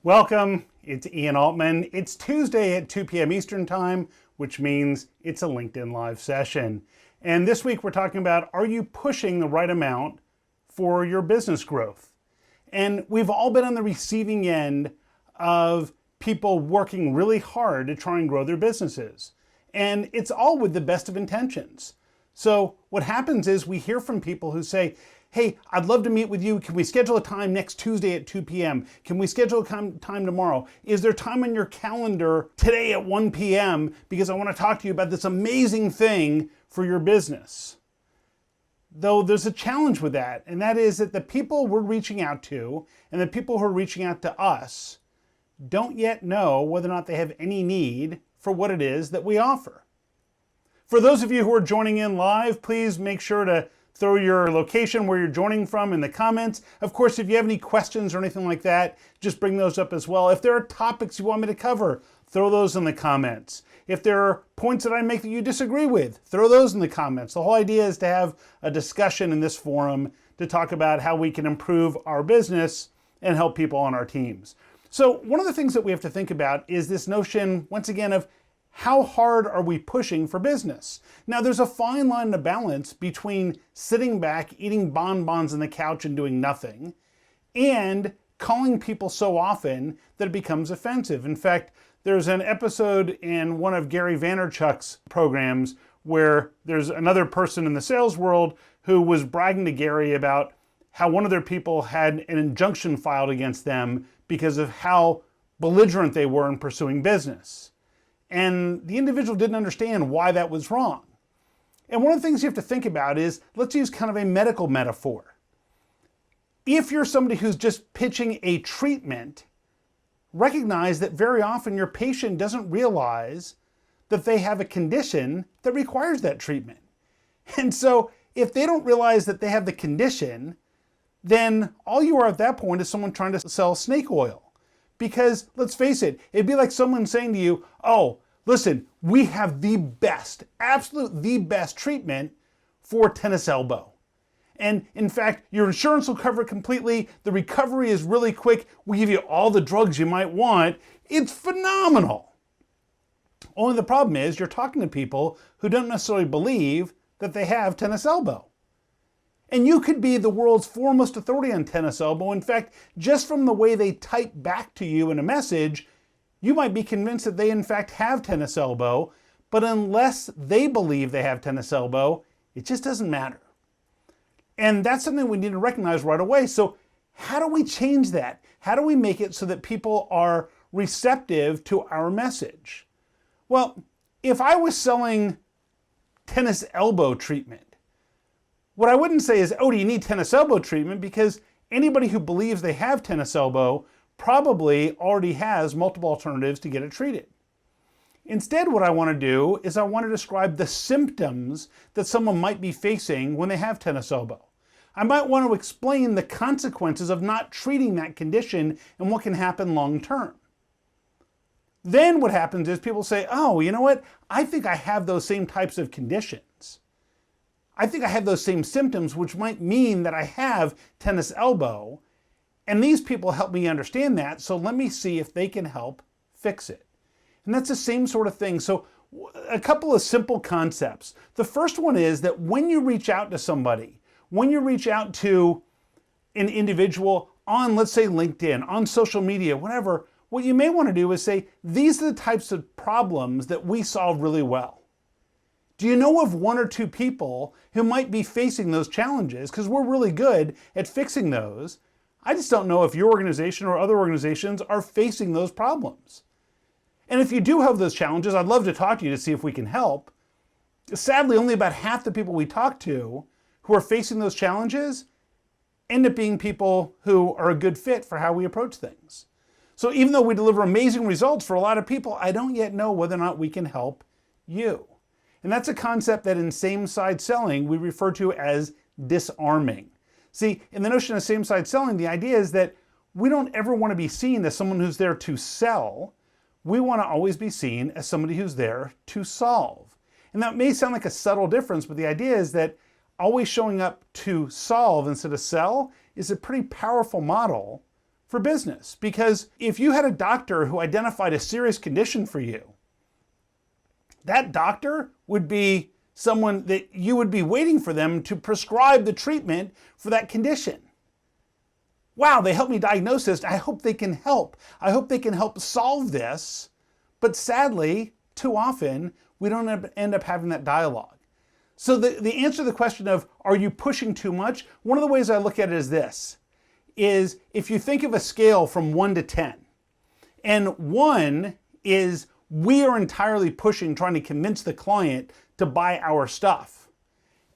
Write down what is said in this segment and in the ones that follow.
Welcome, it's Ian Altman. It's Tuesday at 2 p.m. Eastern Time, which means it's a LinkedIn Live session. And this week we're talking about, are you pushing the right amount for your business growth? And we've all been on the receiving end of people working really hard to try and grow their businesses. And it's all with the best of intentions. So what happens is we hear from people who say, hey, I'd love to meet with you. Can we schedule a time next Tuesday at 2 p.m.? Can we schedule a time tomorrow? Is there time on your calendar today at 1 p.m. because I want to talk to you about this amazing thing for your business? Though there's a challenge with that, and that is that the people we're reaching out to and the people who are reaching out to us don't yet know whether or not they have any need for what it is that we offer. For those of you who are joining in live, please make sure to throw your location where you're joining from in the comments. Of course, if you have any questions or anything like that, just bring those up as well. If there are topics you want me to cover, throw those in the comments. If there are points that I make that you disagree with, throw those in the comments. The whole idea is to have a discussion in this forum to talk about how we can improve our business and help people on our teams. So one of the things that we have to think about is this notion, once again, of how hard are we pushing for business? Now, there's a fine line to balance between sitting back, eating bonbons on the couch and doing nothing, and calling people so often that it becomes offensive. In fact, there's an episode in one of Gary Vaynerchuk's programs where there's another person in the sales world who was bragging to Gary about how one of their people had an injunction filed against them because of how belligerent they were in pursuing business. And the individual didn't understand why that was wrong. And one of the things you have to think about is, let's use kind of a medical metaphor. If you're somebody who's just pitching a treatment, recognize that very often your patient doesn't realize that they have a condition that requires that treatment. And so if they don't realize that they have the condition, then all you are at that point is someone trying to sell snake oil. Because let's face it, it'd be like someone saying to you, oh, listen, we have the best, absolute the best treatment for tennis elbow. And in fact, your insurance will cover it completely. The recovery is really quick. We give you all the drugs you might want. It's phenomenal. Only the problem is you're talking to people who don't necessarily believe that they have tennis elbow. And you could be the world's foremost authority on tennis elbow. In fact, just from the way they type back to you in a message, you might be convinced that they in fact have tennis elbow, but unless they believe they have tennis elbow, it just doesn't matter. And that's something we need to recognize right away. So how do we change that? How do we make it so that people are receptive to our message? Well, if I was selling tennis elbow treatment, what I wouldn't say is, oh, do you need tennis elbow treatment? Because anybody who believes they have tennis elbow probably already has multiple alternatives to get it treated. Instead, what I want to do is I want to describe the symptoms that someone might be facing when they have tennis elbow. I might want to explain the consequences of not treating that condition and what can happen long term. Then what happens is people say, oh, you know what? I think I have those same types of conditions. I think I have those same symptoms, which might mean that I have tennis elbow. And these people help me understand that, so let me see if they can help fix it. And that's the same sort of thing. So a couple of simple concepts. The first one is that when you reach out to somebody, when you reach out to an individual on, let's say, LinkedIn, on social media, whatever, what you may want to do is say, these are the types of problems that we solve really well. Do you know of one or two people who might be facing those challenges? Because we're really good at fixing those. I just don't know if your organization or other organizations are facing those problems. And if you do have those challenges, I'd love to talk to you to see if we can help. Sadly, only about half the people we talk to who are facing those challenges end up being people who are a good fit for how we approach things. So even though we deliver amazing results for a lot of people, I don't yet know whether or not we can help you. And that's a concept that in same-side selling we refer to as disarming. See, in the notion of same-side selling, the idea is that we don't ever want to be seen as someone who's there to sell. We want to always be seen as somebody who's there to solve. And that may sound like a subtle difference, but the idea is that always showing up to solve instead of sell is a pretty powerful model for business. Because if you had a doctor who identified a serious condition for you, that doctor would be someone that you would be waiting for them to prescribe the treatment for that condition. Wow, they helped me diagnose this. I hope they can help. I hope they can help solve this. But sadly, too often, we don't end up having that dialogue. So the answer to the question of, are you pushing too much? One of the ways I look at it is this, is if you think of a scale from 1 to 10, and 1 is we are entirely pushing, trying to convince the client to buy our stuff.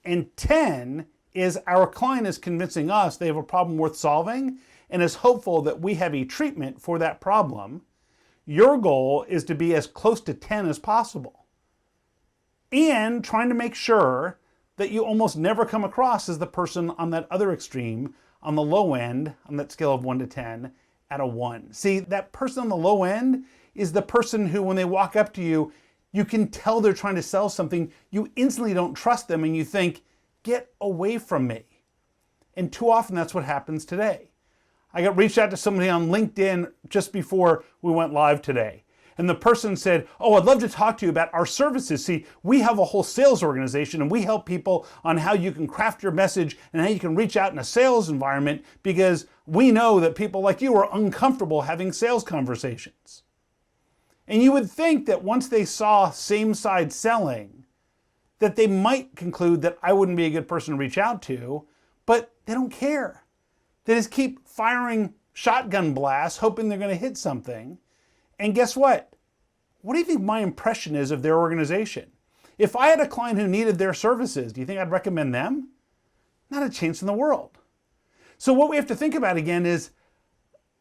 And 10 is our client is convincing us they have a problem worth solving and is hopeful that we have a treatment for that problem. Your goal is to be as close to 10 as possible. And trying to make sure that you almost never come across as the person on that other extreme, on the low end, on that scale of 1 to 10, at a 1. See, that person on the low end is the person who, when they walk up to you, you can tell they're trying to sell something. You instantly don't trust them and you think, get away from me. And too often that's what happens today. I got reached out to somebody on LinkedIn just before we went live today. And the person said, oh, I'd love to talk to you about our services. See, we have a whole sales organization and we help people on how you can craft your message and how you can reach out in a sales environment because we know that people like you are uncomfortable having sales conversations. And you would think that once they saw same-side selling, that they might conclude that I wouldn't be a good person to reach out to, but they don't care. They just keep firing shotgun blasts, hoping they're going to hit something. And guess what? What do you think my impression is of their organization? If I had a client who needed their services, do you think I'd recommend them? Not a chance in the world. So what we have to think about again is,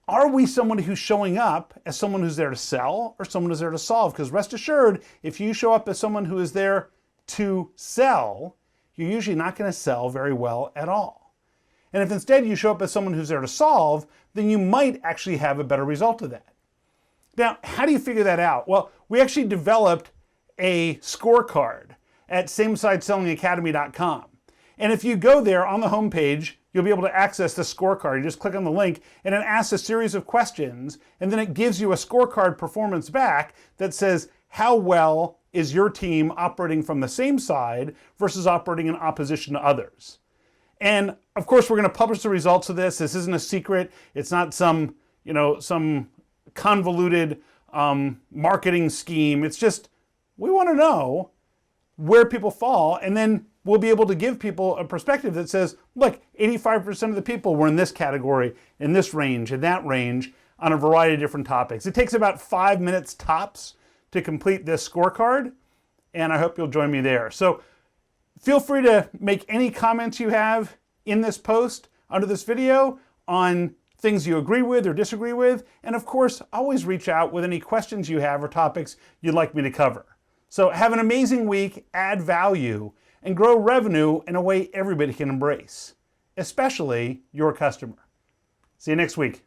are we someone who's showing up as someone who's there to sell or someone who's there to solve? Because rest assured, if you show up as someone who is there to sell, you're usually not going to sell very well at all. And if instead you show up as someone who's there to solve, then you might actually have a better result of that. Now, how do you figure that out? Well, we actually developed a scorecard at SameSideSellingAcademy.com. And if you go there on the homepage, you'll be able to access the scorecard. You just click on the link and it asks a series of questions and then it gives you a scorecard performance back that says how well is your team operating from the same side versus operating in opposition to others. And of course, we're going to publish the results of this. This isn't a secret. It's not some convoluted marketing scheme. It's just, we want to know where people fall, and then we'll be able to give people a perspective that says, look, 85% of the people were in this category, in this range, in that range, on a variety of different topics. It takes about 5 minutes tops to complete this scorecard, and I hope you'll join me there. So feel free to make any comments you have in this post under this video on things you agree with or disagree with, and of course, always reach out with any questions you have or topics you'd like me to cover. So have an amazing week, add value, and grow revenue in a way everybody can embrace, especially your customer. See you next week.